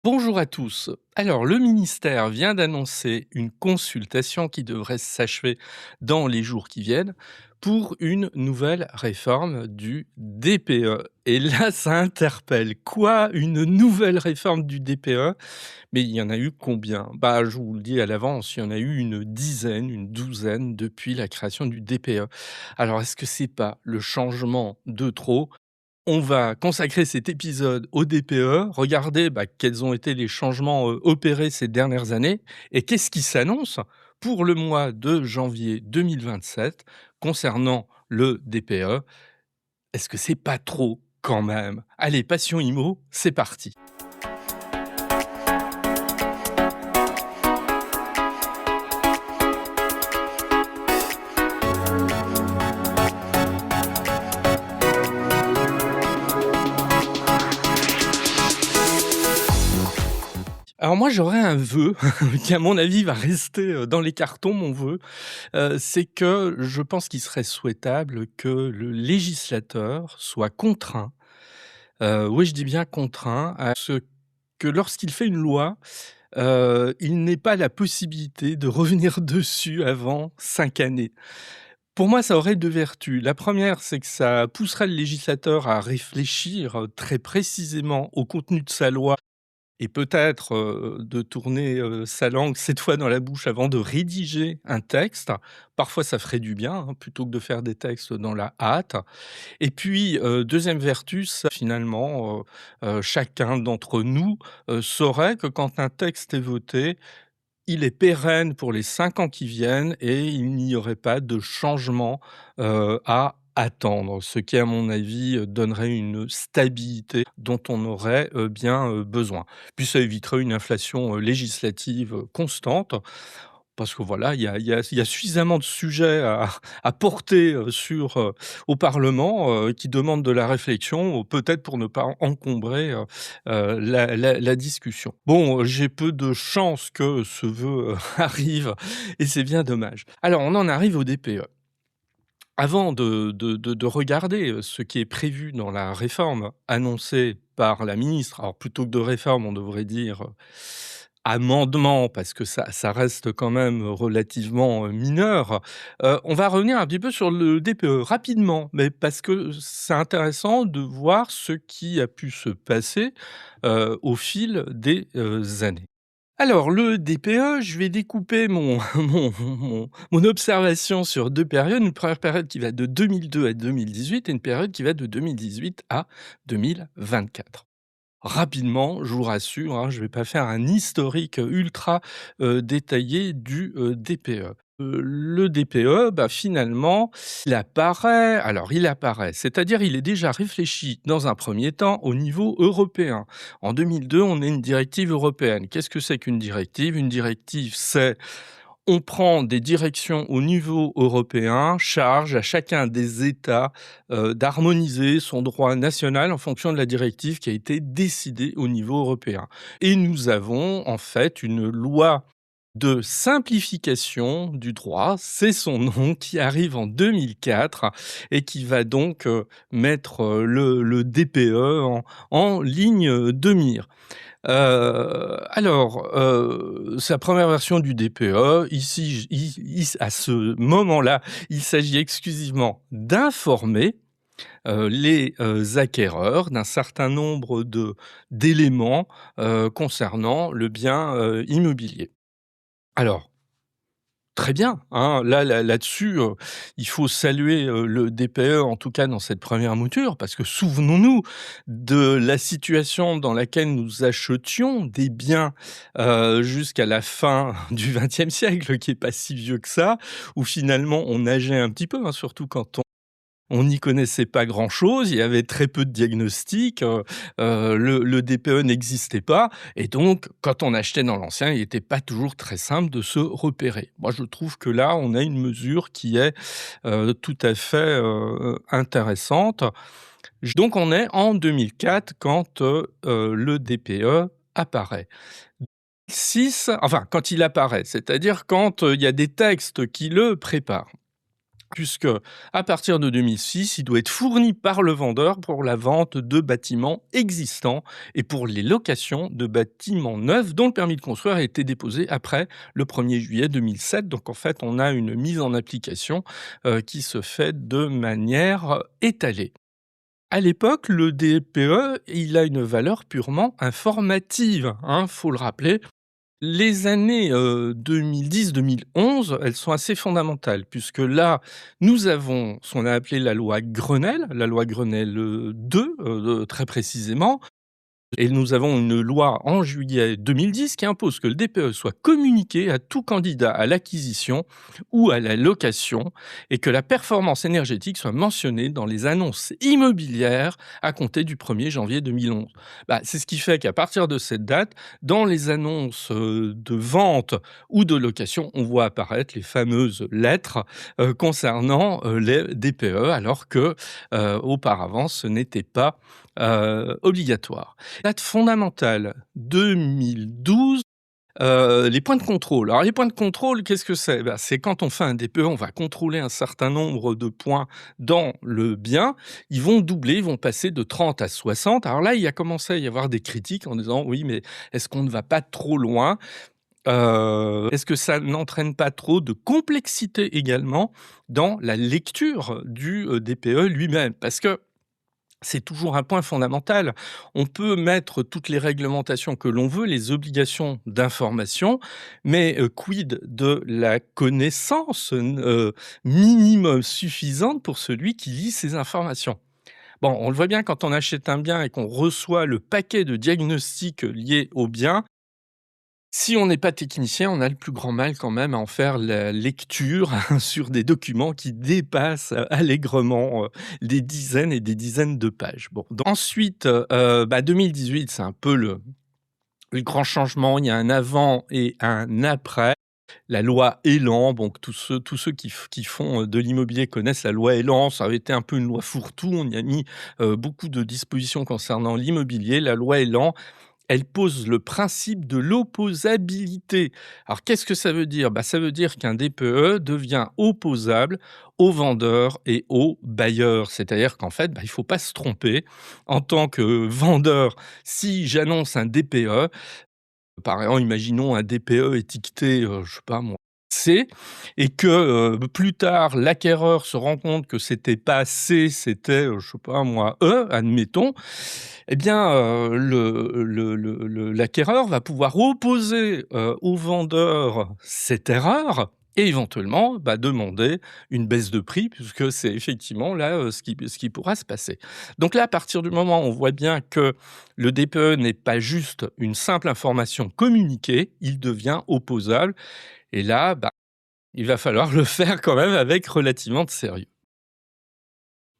Bonjour à tous. Alors, le ministère vient d'annoncer une consultation qui devrait s'achever dans les jours qui viennent pour une nouvelle réforme du DPE. Et là, ça interpelle. Quoi? Une nouvelle réforme du DPE? Mais il y en a eu combien? Bah, je vous le dis à l'avance, il y en a eu une dizaine, une douzaine depuis la création du DPE. Alors, est-ce que c'est pas le changement de trop? On va consacrer cet épisode au DPE, regarder, quels ont été les changements, opérés ces dernières années et qu'est-ce qui s'annonce pour le mois de janvier 2027 concernant le DPE. Est-ce que c'est pas trop quand même? Allez, Passion Immo, c'est parti. Alors moi, j'aurais un vœu qui, à mon avis, va rester, dans les cartons, mon vœu. C'est que je pense qu'il serait souhaitable que le législateur soit contraint, oui, je dis bien contraint, à ce que lorsqu'il fait une loi, il n'ait pas la possibilité de revenir dessus avant 5 années. Pour moi, ça aurait 2 vertus. La première, c'est que ça pousserait le législateur à réfléchir, très précisément au contenu de sa loi et peut-être, de tourner, sa langue 7 fois dans la bouche avant de rédiger un texte. Parfois, ça ferait du bien, hein, plutôt que de faire des textes dans la hâte. Et puis, 2e vertu, ça finalement, chacun d'entre nous, saurait que quand un texte est voté, il est pérenne pour les 5 ans qui viennent et il n'y aurait pas de changement, à attendre. Ce qui, à mon avis, donnerait une stabilité dont on aurait, bien, besoin. Puis ça éviterait une inflation, législative, constante. Parce que voilà, il y a suffisamment de sujets à porter, au parlement, qui demandent de la réflexion, peut-être pour ne pas encombrer, la discussion. Bon, j'ai peu de chances que ce vœu, arrive et c'est bien dommage. Alors on en arrive au DPE. Avant de regarder, ce qui est prévu dans la réforme annoncée par la ministre, alors plutôt que de réforme, on devrait dire, amendement parce que ça reste quand même relativement, mineur. On va revenir un petit peu sur le DPE rapidement, mais parce que c'est intéressant de voir ce qui a pu se passer, au fil des, années. Alors le DPE, je vais découper mon mon observation sur 2 périodes. Une première période qui va de 2002 à 2018 et une période qui va de 2018 à 2024. Rapidement, je vous rassure, hein, je ne vais pas faire un historique ultra, détaillé du, DPE. Le DPE, finalement, il apparaît, c'est-à-dire il est déjà réfléchi dans un premier temps au niveau européen. En 2002, on a une directive européenne. Qu'est-ce que c'est qu'une directive? Une directive, c'est on prend des directions au niveau européen, charge à chacun des États, d'harmoniser son droit national en fonction de la directive qui a été décidée au niveau européen. Et nous avons en fait une loi de simplification du droit, c'est son nom, qui arrive en 2004 et qui va donc, mettre, le DPE en ligne, de mire. Sa première version du DPE, ici, à ce moment-là, il s'agit exclusivement d'informer, les, acquéreurs d'un certain nombre d'éléments, concernant le bien, immobilier. Alors, très bien, hein, là-dessus, il faut saluer, le DPE, en tout cas dans cette première mouture, parce que souvenons-nous de la situation dans laquelle nous achetions des biens, jusqu'à la fin du XXe siècle, qui est pas si vieux que ça, où finalement on nageait un petit peu, hein, surtout quand on n'y connaissait pas grand-chose, il y avait très peu de diagnostics, le DPE n'existait pas et donc quand on achetait dans l'ancien, il n'était pas toujours très simple de se repérer. Moi, je trouve que là, on a une mesure qui est, tout à fait, intéressante. Donc on est en 2004 quand, le DPE apparaît. 6, enfin quand il apparaît, c'est-à-dire quand, il y a des textes qui le préparent. puisque à partir de 2006, il doit être fourni par le vendeur pour la vente de bâtiments existants et pour les locations de bâtiments neufs dont le permis de construire a été déposé après le 1er juillet 2007. Donc en fait, on a une mise en application qui se fait de manière étalée. À l'époque, le DPE, il a une valeur purement informative, hein, faut le rappeler. Les années, 2010-2011, elles sont assez fondamentales puisque là, nous avons ce qu'on a appelé la loi Grenelle, 2, très précisément, et nous avons une loi en juillet 2010 qui impose que le DPE soit communiqué à tout candidat à l'acquisition ou à la location et que la performance énergétique soit mentionnée dans les annonces immobilières à compter du 1er janvier 2011. C'est ce qui fait qu'à partir de cette date, dans les annonces de vente ou de location, on voit apparaître les fameuses lettres concernant les DPE alors que auparavant ce n'était pas obligatoire. Date fondamentale, 2012, les points de contrôle. Alors les points de contrôle, qu'est-ce que c'est? C'est quand on fait un DPE, on va contrôler un certain nombre de points dans le bien. Ils vont doubler, ils vont passer de 30 à 60. Alors là, il a commencé à y avoir des critiques en disant: «Oui, mais est-ce qu'on ne va pas trop loin? Est-ce que ça n'entraîne pas trop de complexité également dans la lecture du, DPE lui-même?» Parce que c'est toujours un point fondamental. On peut mettre toutes les réglementations que l'on veut, les obligations d'information, mais quid de la connaissance minimum suffisante pour celui qui lit ces informations? Bon, on le voit bien quand on achète un bien et qu'on reçoit le paquet de diagnostics liés au bien. Si on n'est pas technicien, on a le plus grand mal quand même à en faire la lecture sur des documents qui dépassent allègrement des dizaines et des dizaines de pages. Bon, donc ensuite, 2018, c'est un peu le grand changement. Il y a un avant et un après. La loi Elan, donc tous ceux qui font de l'immobilier connaissent la loi Elan. Ça avait été un peu une loi fourre-tout. On y a mis beaucoup de dispositions concernant l'immobilier. La loi Elan, elle pose le principe de l'opposabilité. Alors qu'est-ce que ça veut dire? Ça veut dire qu'un DPE devient opposable aux vendeurs et aux bailleurs. C'est-à-dire qu'en fait, il ne faut pas se tromper. En tant que vendeur, si j'annonce un DPE, par exemple, imaginons un DPE étiqueté, je sais pas moi, C, et que, plus tard, l'acquéreur se rend compte que c'était pas C, c'était, je sais pas moi, E, admettons. Eh bien, l'acquéreur va pouvoir opposer, au vendeur cette erreur et éventuellement, demander une baisse de prix puisque c'est effectivement là, ce qui pourra se passer. Donc là, à partir du moment où on voit bien que le DPE n'est pas juste une simple information communiquée, il devient opposable et là, il va falloir le faire quand même avec relativement de sérieux.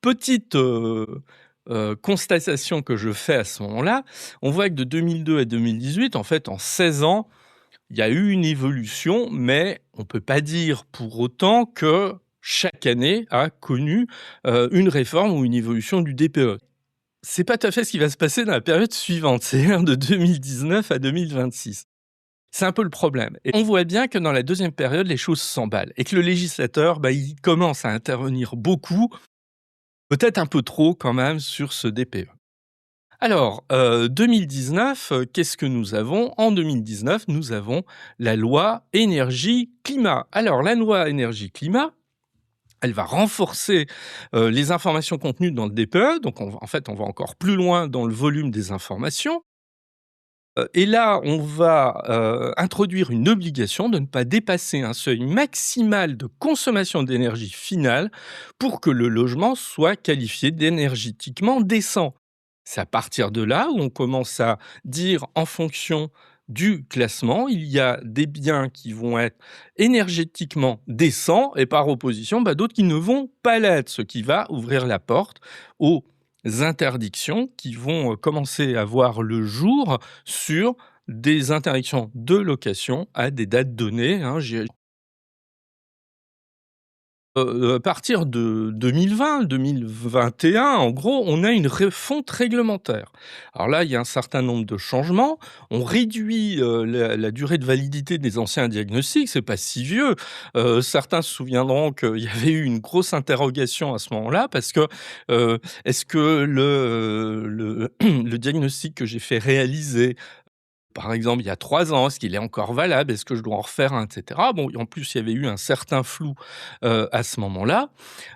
Petite, constatation que je fais à ce moment-là, on voit que de 2002 à 2018, en fait, en 16 ans, il y a eu une évolution, mais on peut pas dire pour autant que chaque année a connu, une réforme ou une évolution du DPE. C'est pas tout à fait ce qui va se passer dans la période suivante, c'est-à-dire de 2019 à 2026. C'est un peu le problème et on voit bien que dans la deuxième période, les choses s'emballent et que le législateur, il commence à intervenir beaucoup, peut-être un peu trop quand même sur ce DPE. Alors, 2019, qu'est-ce que nous avons? En 2019, nous avons la loi énergie-climat. Alors la loi énergie-climat, elle va renforcer, les informations contenues dans le DPE, donc en fait, on va encore plus loin dans le volume des informations. Et là, on va, introduire une obligation de ne pas dépasser un seuil maximal de consommation d'énergie finale pour que le logement soit qualifié d'énergétiquement décent. C'est à partir de là où on commence à dire en fonction du classement, il y a des biens qui vont être énergétiquement décents et par opposition, d'autres qui ne vont pas l'être, ce qui va ouvrir la porte aux interdictions qui vont commencer à voir le jour sur des interdictions de location à des dates données, hein. À partir de 2020-2021, en gros, on a une refonte réglementaire. Alors là, il y a un certain nombre de changements. On réduit, la durée de validité des anciens diagnostics, c'est pas si vieux. Certains se souviendront qu'il y avait eu une grosse interrogation à ce moment-là parce que, est-ce que le diagnostic que j'ai fait réaliser, par exemple, il y a 3 ans, est-ce qu'il est encore valable? Est-ce que je dois en refaire un et cetera? Bon, en plus, il y avait eu un certain flou, à ce moment-là.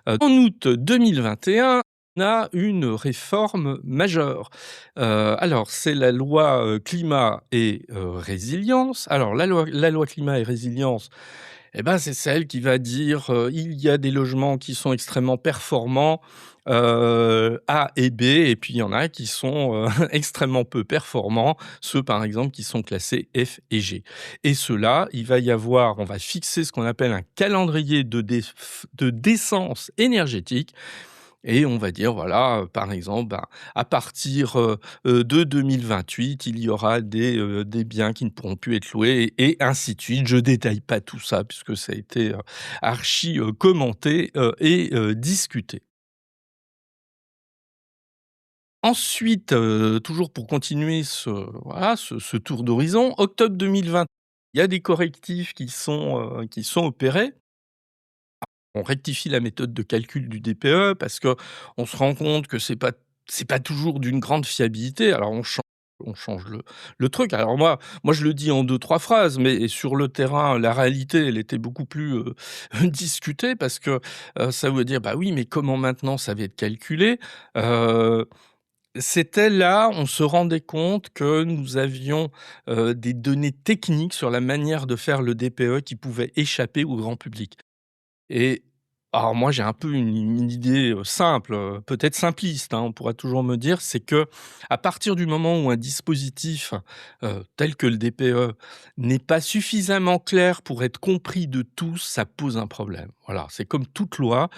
En août 2021, on a une réforme majeure. Alors c'est la loi, climat et résilience. Alors la loi climat et résilience, eh ben, c'est celle qui va dire, il y a des logements qui sont extrêmement performants, A et B, et puis il y en a qui sont, extrêmement peu performants, ceux par exemple qui sont classés F et G. Et ceux-là, on va fixer ce qu'on appelle un calendrier de décence énergétique, et on va dire voilà, par exemple, ben, à partir, de 2028, il y aura des biens qui ne pourront plus être loués et ainsi de suite. Je détaille pas tout ça puisque ça a été, archi, commenté, et discuté. Ensuite, toujours pour continuer ce tour d'horizon, octobre 2020, il y a des correctifs qui sont opérés. On rectifie la méthode de calcul du DPE parce que on se rend compte que c'est pas toujours d'une grande fiabilité. Alors on change le truc. Alors moi je le dis en deux trois phrases, mais sur le terrain, la réalité, elle était beaucoup plus, discutée parce que, ça veut dire: «Bah oui, mais comment maintenant ça va être calculé?» heu, C'était là, on se rendait compte que nous avions, des données techniques sur la manière de faire le DPE qui pouvaient échapper au grand public. Et alors moi, j'ai un peu une idée, simple, peut-être simpliste, hein, on pourra toujours me dire, c'est que à partir du moment où un dispositif, tel que le DPE n'est pas suffisamment clair pour être compris de tous, ça pose un problème. Voilà, c'est comme toute loi.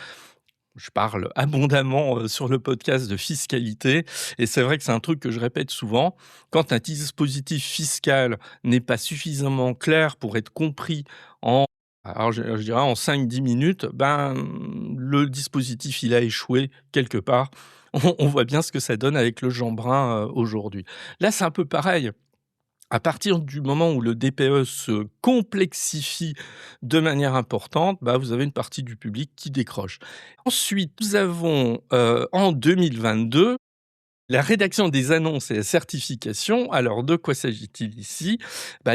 Je parle abondamment, sur le podcast de fiscalité, et c'est vrai que c'est un truc que je répète souvent. Quand un dispositif fiscal n'est pas suffisamment clair pour être compris en alors je dirais en 5-10 minutes, ben, le dispositif, il a échoué quelque part. On voit bien ce que ça donne avec le Jeanbrun, aujourd'hui. Là, c'est un peu pareil. À partir du moment où le DPE se complexifie de manière importante, bah, vous avez une partie du public qui décroche. Ensuite, nous avons, en 2022, la rédaction des annonces et la certification. Alors de quoi s'agit-il ici? Bah,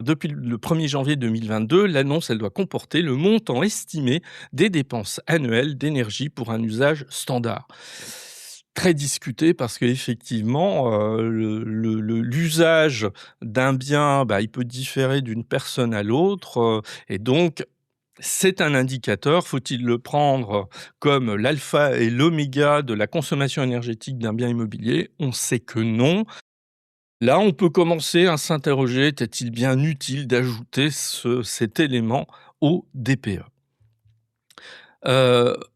depuis le 1er janvier 2022, l'annonce, elle doit comporter le montant estimé des dépenses annuelles d'énergie pour un usage standard. Très discuté parce qu'effectivement, l'usage d'un bien, bah, il peut différer d'une personne à l'autre, et donc c'est un indicateur. Faut-il le prendre comme l'alpha et l'oméga de la consommation énergétique d'un bien immobilier? On sait que non. Là, on peut commencer à s'interroger, est-il bien utile d'ajouter cet élément au DPE?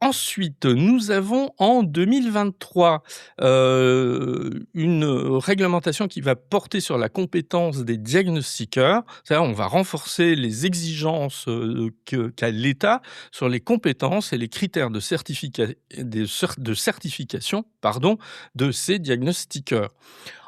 Ensuite, nous avons en 2023, une réglementation qui va porter sur la compétence des diagnostiqueurs. C'est-à-dire, on va renforcer les exigences, qu'a l'État sur les compétences et les critères de certification, pardon, de ces diagnostiqueurs.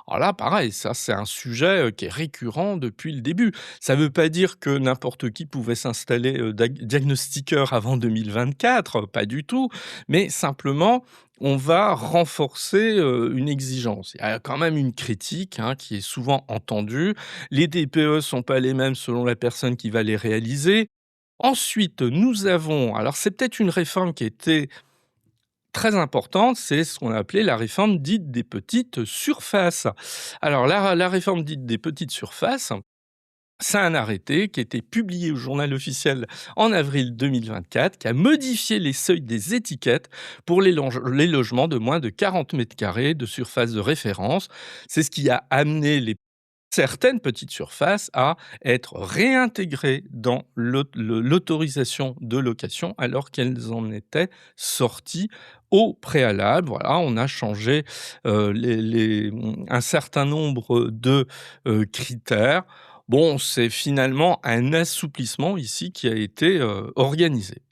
Alors là, pareil, ça c'est un sujet, qui est récurrent depuis le début. Ça ne veut pas dire que n'importe qui pouvait s'installer, diagnostiqueur avant 2024, pas du tout, mais simplement, on va renforcer, une exigence. Il y a quand même une critique, hein, qui est souvent entendue. Les DPE sont pas les mêmes selon la personne qui va les réaliser. Ensuite, nous avons alors c'est peut-être une réforme qui était très importante, c'est ce qu'on a appelé la réforme dite des petites surfaces. Alors la réforme dite des petites surfaces, c'est un arrêté qui a été publié au Journal officiel en avril 2024, qui a modifié les seuils des étiquettes pour les logements de moins de 40 mètres carrés de surface de référence. C'est ce qui a amené certaines petites surfaces à être réintégrées dans l'autorisation de location alors qu'elles en étaient sorties au préalable. Voilà, on a changé, un certain nombre de, critères. Bon, c'est finalement un assouplissement ici qui a été, organisé.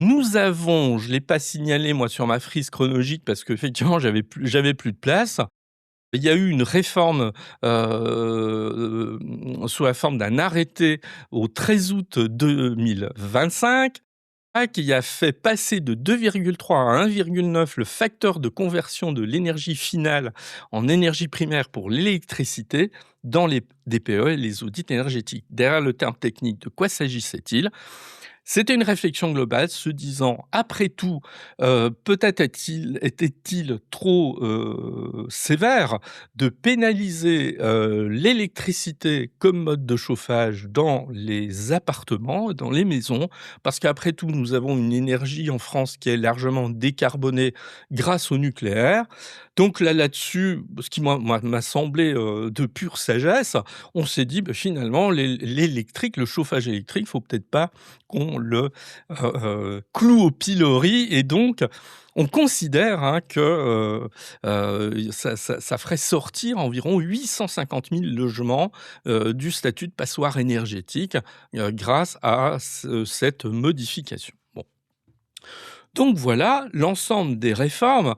Nous avons, je ne l'ai pas signalé moi sur ma frise chronologique parce qu'effectivement j'avais plus de place. Il y a eu une réforme, sous la forme d'un arrêté au 13 août 2025, qui a fait passer de 2,3 à 1,9 le facteur de conversion de l'énergie finale en énergie primaire pour l'électricité dans les DPE et les audits énergétiques. Derrière le terme technique, de quoi s'agissait-il? C'était une réflexion globale se disant: «Après tout, peut-être était-il trop, sévère de pénaliser, l'électricité comme mode de chauffage dans les appartements, dans les maisons?» Parce qu'après tout, nous avons une énergie en France qui est largement décarbonée grâce au nucléaire. Donc là-dessus, ce qui moi m'a semblé, de pure sagesse, on s'est dit: Finalement l'électrique, le chauffage électrique, faut peut-être pas qu'on le, cloue au pilori et donc on considère, hein, que, ça ferait sortir environ 850 000 logements, du statut de passoire énergétique, grâce à cette modification. Bon, donc voilà l'ensemble des réformes.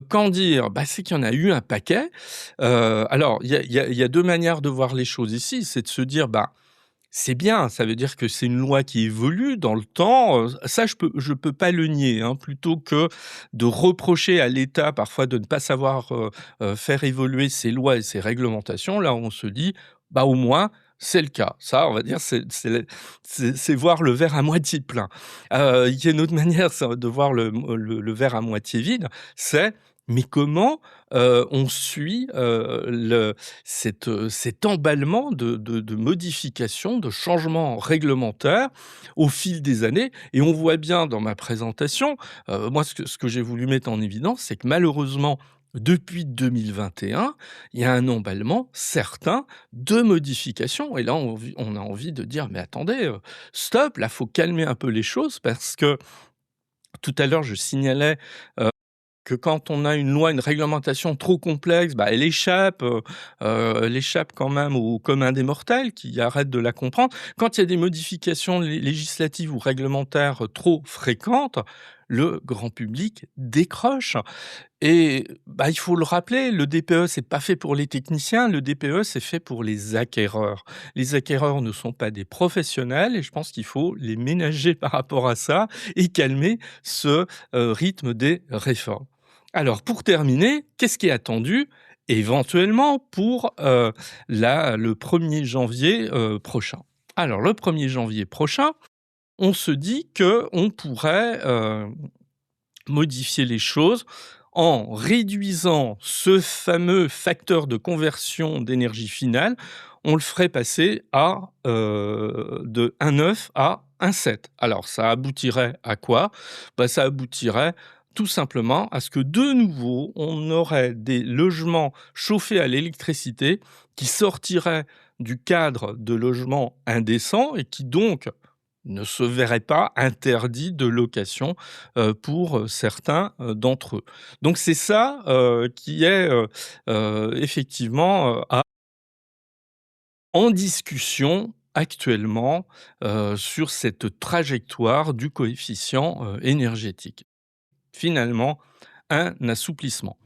Qu'en dire? C'est qu'il y en a eu un paquet. Alors il y a 2 manières de voir les choses ici, c'est de se dire: c'est bien, ça veut dire que c'est une loi qui évolue dans le temps, ça je peux pas le nier, hein. Plutôt que de reprocher à l'État parfois de ne pas savoir, faire évoluer ses lois et ses réglementations, là on se dit: au moins c'est le cas. Ça on va dire c'est voir le verre à moitié plein. Il y a une autre manière ça de voir le verre à moitié vide, c'est: mais comment, on suit, cet emballement de modifications, de changements réglementaires au fil des années et on voit bien dans ma présentation, moi ce que j'ai voulu mettre en évidence, c'est que malheureusement, depuis 2021, il y a un emballement certain de modifications et là on a envie de dire: «Mais attendez, stop, là faut calmer un peu les choses» parce que tout à l'heure je signalais, que quand on a une loi, une réglementation trop complexe, elle échappe quand même au commun des mortels qui arrête de la comprendre. Quand il y a des modifications législatives ou réglementaires trop fréquentes, le grand public décroche et il faut le rappeler, le DPE, c'est pas fait pour les techniciens, le DPE, c'est fait pour les acquéreurs. Les acquéreurs ne sont pas des professionnels et je pense qu'il faut les ménager par rapport à ça et calmer ce, rythme des réformes. Alors pour terminer, qu'est-ce qui est attendu éventuellement pour, le 1er janvier, prochain? Alors le 1er janvier prochain, on se dit qu'on pourrait, modifier les choses en réduisant ce fameux facteur de conversion d'énergie finale. On le ferait passer de 1,9 à 1,7. Alors ça aboutirait à quoi? Ça aboutirait tout simplement à ce que de nouveau, on aurait des logements chauffés à l'électricité qui sortiraient du cadre de logements indécents et qui donc ne se verraient pas interdits de location, pour, certains, d'entre eux. Donc c'est ça, qui est, effectivement, en discussion actuellement, sur cette trajectoire du coefficient, énergétique. Finalement, un assouplissement.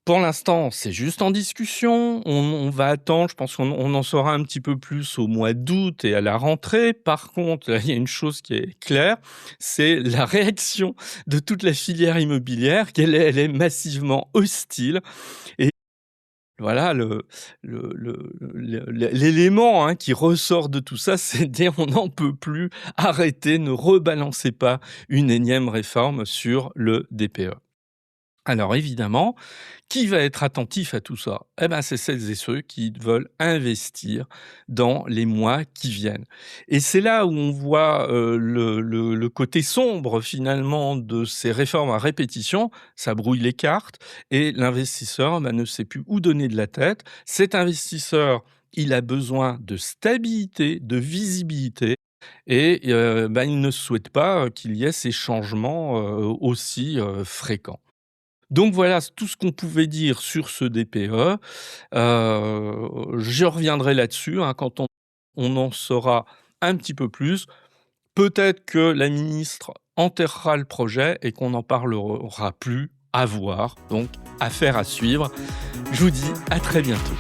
Pour l'instant, c'est juste en discussion. On va attendre, je pense qu'on en saura un petit peu plus au mois d'août et à la rentrée. Par contre, il y a une chose qui est claire, c'est la réaction de toute la filière immobilière, elle est massivement hostile et voilà l'élément, hein, qui ressort de tout ça, c'est de dire: «On n'en peut plus, arrêtez, ne rebalancez pas une énième réforme sur le DPE». Alors évidemment, qui va être attentif à tout ça? C'est celles et ceux qui veulent investir dans les mois qui viennent. Et c'est là où on voit, le côté sombre finalement de ces réformes à répétition. Ça brouille les cartes et l'investisseur, ne sait plus où donner de la tête. Cet investisseur, il a besoin de stabilité, de visibilité et il ne souhaite pas, qu'il y ait ces changements, aussi, fréquents. Donc voilà tout ce qu'on pouvait dire sur ce DPE. Je reviendrai là-dessus, hein, quand on en saura un petit peu plus. peut-être que la ministre enterrera le projet et qu'on n'en parlera plus, à voir, donc affaire à suivre. Je vous dis à très bientôt.